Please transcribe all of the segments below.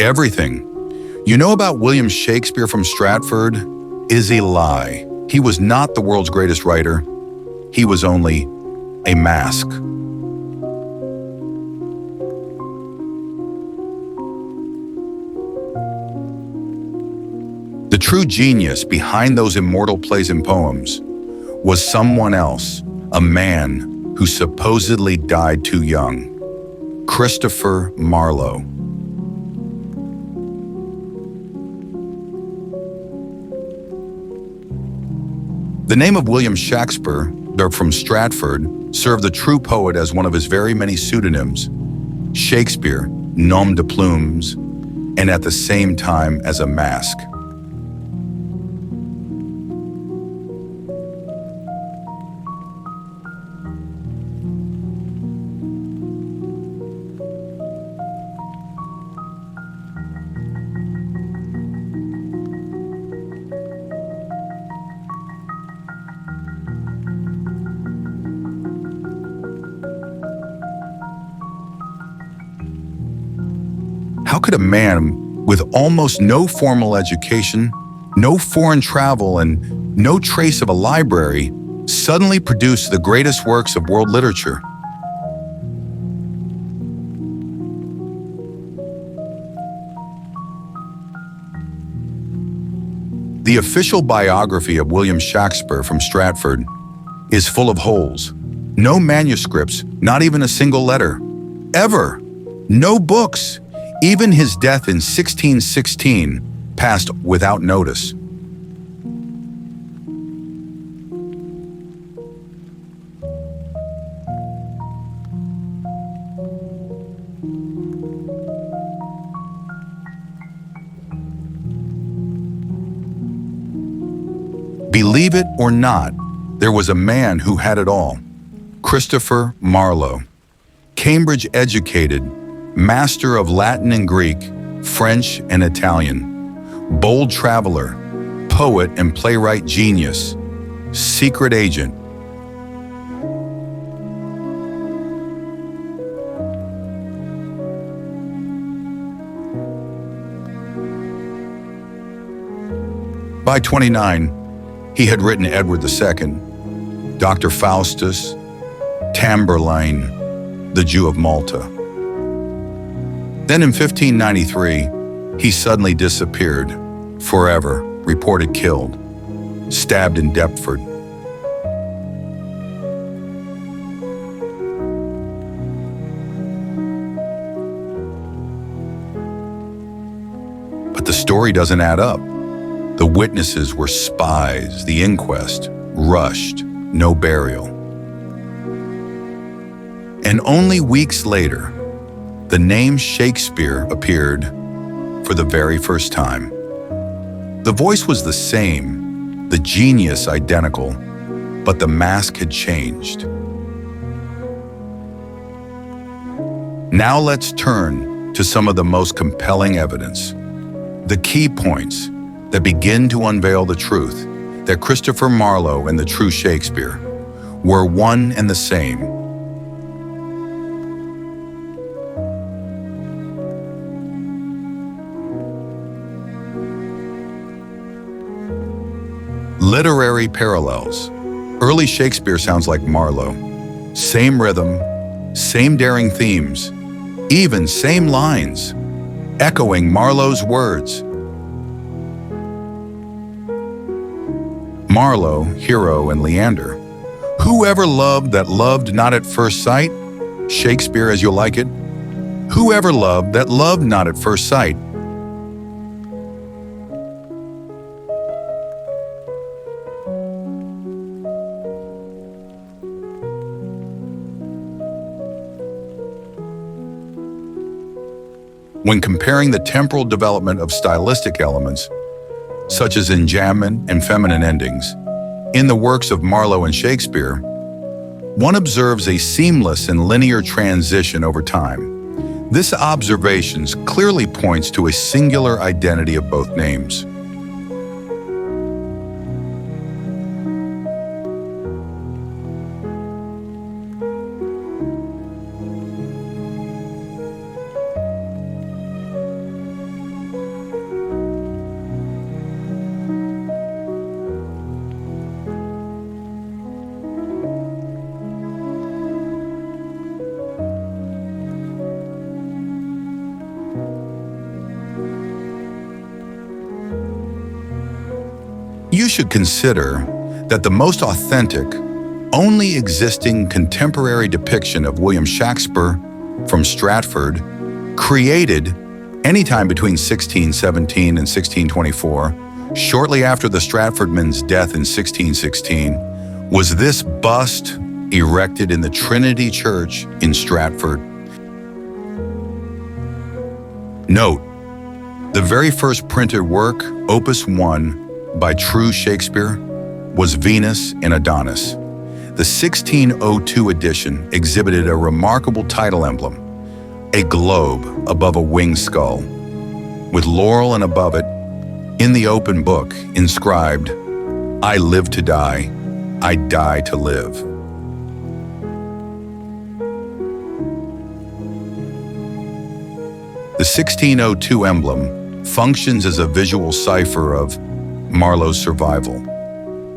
Everything you know about William Shakespeare from Stratford is a lie. He was not the world's greatest writer. He was only a mask. The true genius behind those immortal plays and poems was someone else, a man who supposedly died too young, Christopher Marlowe. The name of William Shakspere, though from Stratford, served the true poet as one of his very many pseudonyms, Shakespeare, nom de plumes, and at the same time as a mask. How could a man with almost no formal education, no foreign travel, and no trace of a library suddenly produce the greatest works of world literature? The official biography of William Shakspere from Stratford is full of holes. No manuscripts, not even a single letter. Ever. No books. Even his death in 1616 passed without notice. Believe it or not, there was a man who had it all. Christopher Marlowe, Cambridge educated, master of Latin and Greek, French and Italian, bold traveler, poet and playwright genius, secret agent. By 29, he had written Edward II, Dr. Faustus, Tamburlaine, the Jew of Malta. Then in 1593, he suddenly disappeared, forever, reported killed, stabbed in Deptford. But the story doesn't add up. The witnesses were spies, the inquest, rushed, no burial. And only weeks later, the name Shakespeare appeared for the very first time. The voice was the same, the genius identical, but the mask had changed. Now let's turn to some of the most compelling evidence, the key points that begin to unveil the truth that Christopher Marlowe and the true Shakespeare were one and the same. Literary parallels. Early Shakespeare sounds like Marlowe. Same rhythm, same daring themes, even same lines, echoing Marlowe's words. Marlowe, Hero, and Leander. Whoever loved that loved not at first sight? Shakespeare as you'll like it. Whoever loved that loved not at first sight? When comparing the temporal development of stylistic elements, such as enjambment and feminine endings, in the works of Marlowe and Shakespeare, one observes a seamless and linear transition over time. This observation clearly points to a singular identity of both names. You should consider that the most authentic, only existing contemporary depiction of William Shakespeare from Stratford, created anytime between 1617 and 1624, shortly after the Stratfordman's death in 1616, was this bust erected in the Trinity Church in Stratford. Note, the very first printed work, Opus 1, by true Shakespeare, was Venus and Adonis. The 1602 edition exhibited a remarkable title emblem, a globe above a winged skull, with laurel and above it, in the open book, inscribed, "I live to die, I die to live." The 1602 emblem functions as a visual cipher of Marlowe's survival.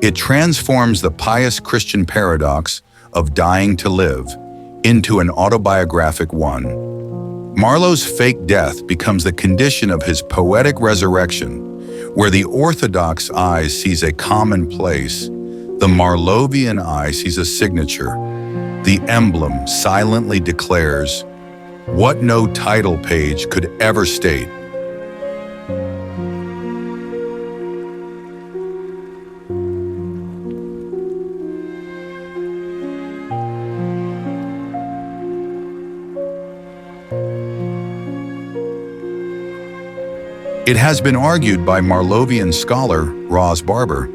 It transforms the pious Christian paradox of dying to live into an autobiographic one. Marlowe's fake death becomes the condition of his poetic resurrection, where the orthodox eye sees a commonplace, the Marlovian eye sees a signature. The emblem silently declares what no title page could ever state. It has been argued by Marlovian scholar Ross Barber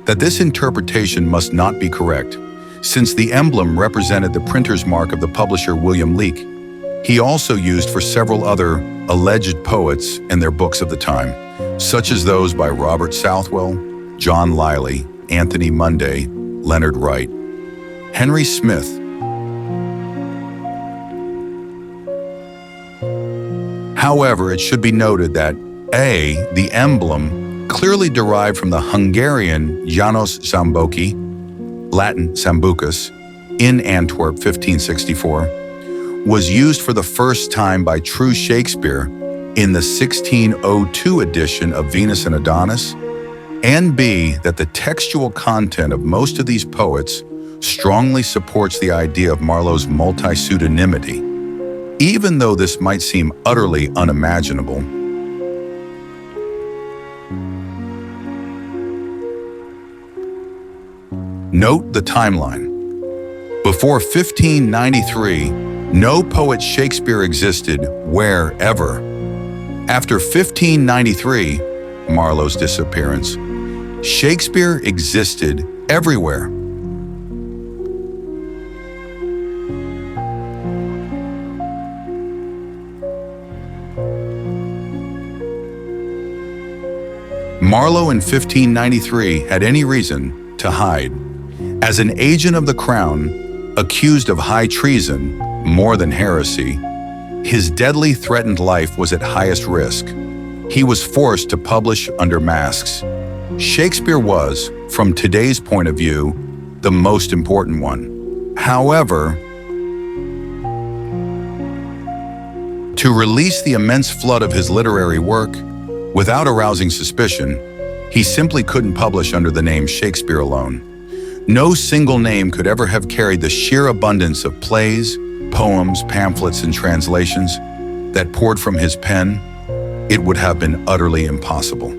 that this interpretation must not be correct, since the emblem represented the printer's mark of the publisher William Leake. He also used for several other alleged poets and their books of the time, such as those by Robert Southwell, John Lyly, Anthony Munday, Leonard Wright, Henry Smith. However, it should be noted that the emblem, clearly derived from the Hungarian János Zamboki, Latin Sambucus, in Antwerp 1564, was used for the first time by true Shakespeare in the 1602 edition of Venus and Adonis, and B, that the textual content of most of these poets strongly supports the idea of Marlowe's multi-pseudonymity, even though this might seem utterly unimaginable. Note the timeline. Before 1593, no poet Shakespeare existed wherever. After 1593, Marlowe's disappearance, Shakespeare existed everywhere. Marlowe in 1593 had any reason to hide. As an agent of the crown, accused of high treason, more than heresy, his deadly threatened life was at highest risk. He was forced to publish under masks. Shakespeare was, from today's point of view, the most important one. However, to release the immense flood of his literary work without arousing suspicion, he simply couldn't publish under the name Shakespeare alone. No single name could ever have carried the sheer abundance of plays, poems, pamphlets, and translations that poured from his pen. It would have been utterly impossible.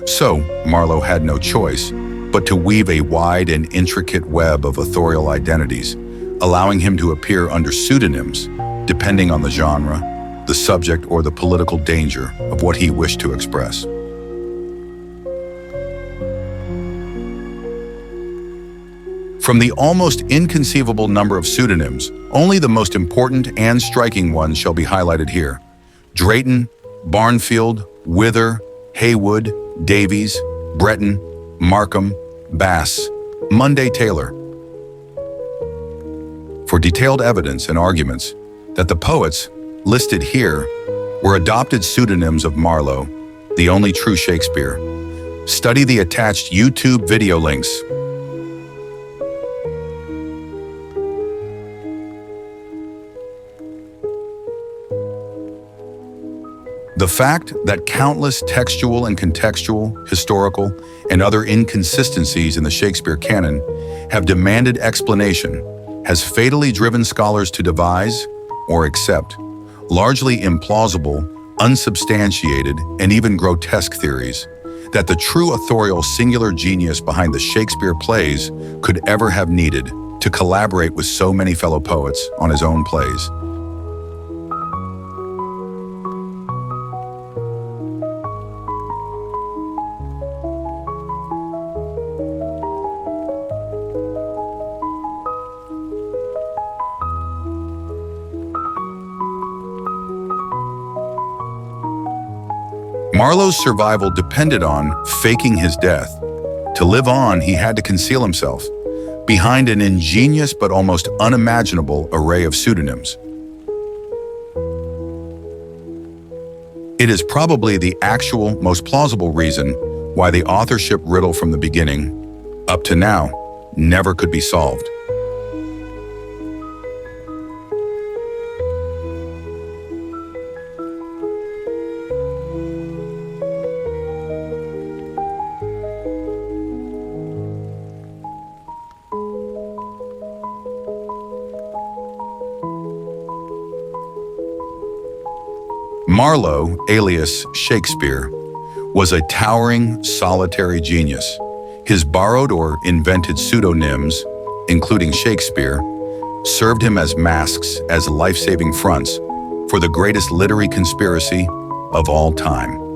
So, Marlowe had no choice but to weave a wide and intricate web of authorial identities, allowing him to appear under pseudonyms, depending on the genre, the subject, or the political danger of what he wished to express. From the almost inconceivable number of pseudonyms, only the most important and striking ones shall be highlighted here: Drayton, Barnfield, Wither, Haywood, Davies, Breton, Markham, Bass, Munday Taylor. For detailed evidence and arguments that the poets listed here were adopted pseudonyms of Marlowe, the only true Shakespeare, study the attached YouTube video links. The fact that countless textual and contextual, historical, and other inconsistencies in the Shakespeare canon have demanded explanation has fatally driven scholars to devise, or accept, largely implausible, unsubstantiated, and even grotesque theories that the true authorial singular genius behind the Shakespeare plays could ever have needed to collaborate with so many fellow poets on his own plays. Marlowe's survival depended on faking his death. To live on, he had to conceal himself behind an ingenious but almost unimaginable array of pseudonyms. It is probably the actual, most plausible reason why the authorship riddle from the beginning, up to now, never could be solved. Marlowe, alias Shakespeare, was a towering, solitary genius. His borrowed or invented pseudonyms, including Shakespeare, served him as masks, as life-saving fronts for the greatest literary conspiracy of all time.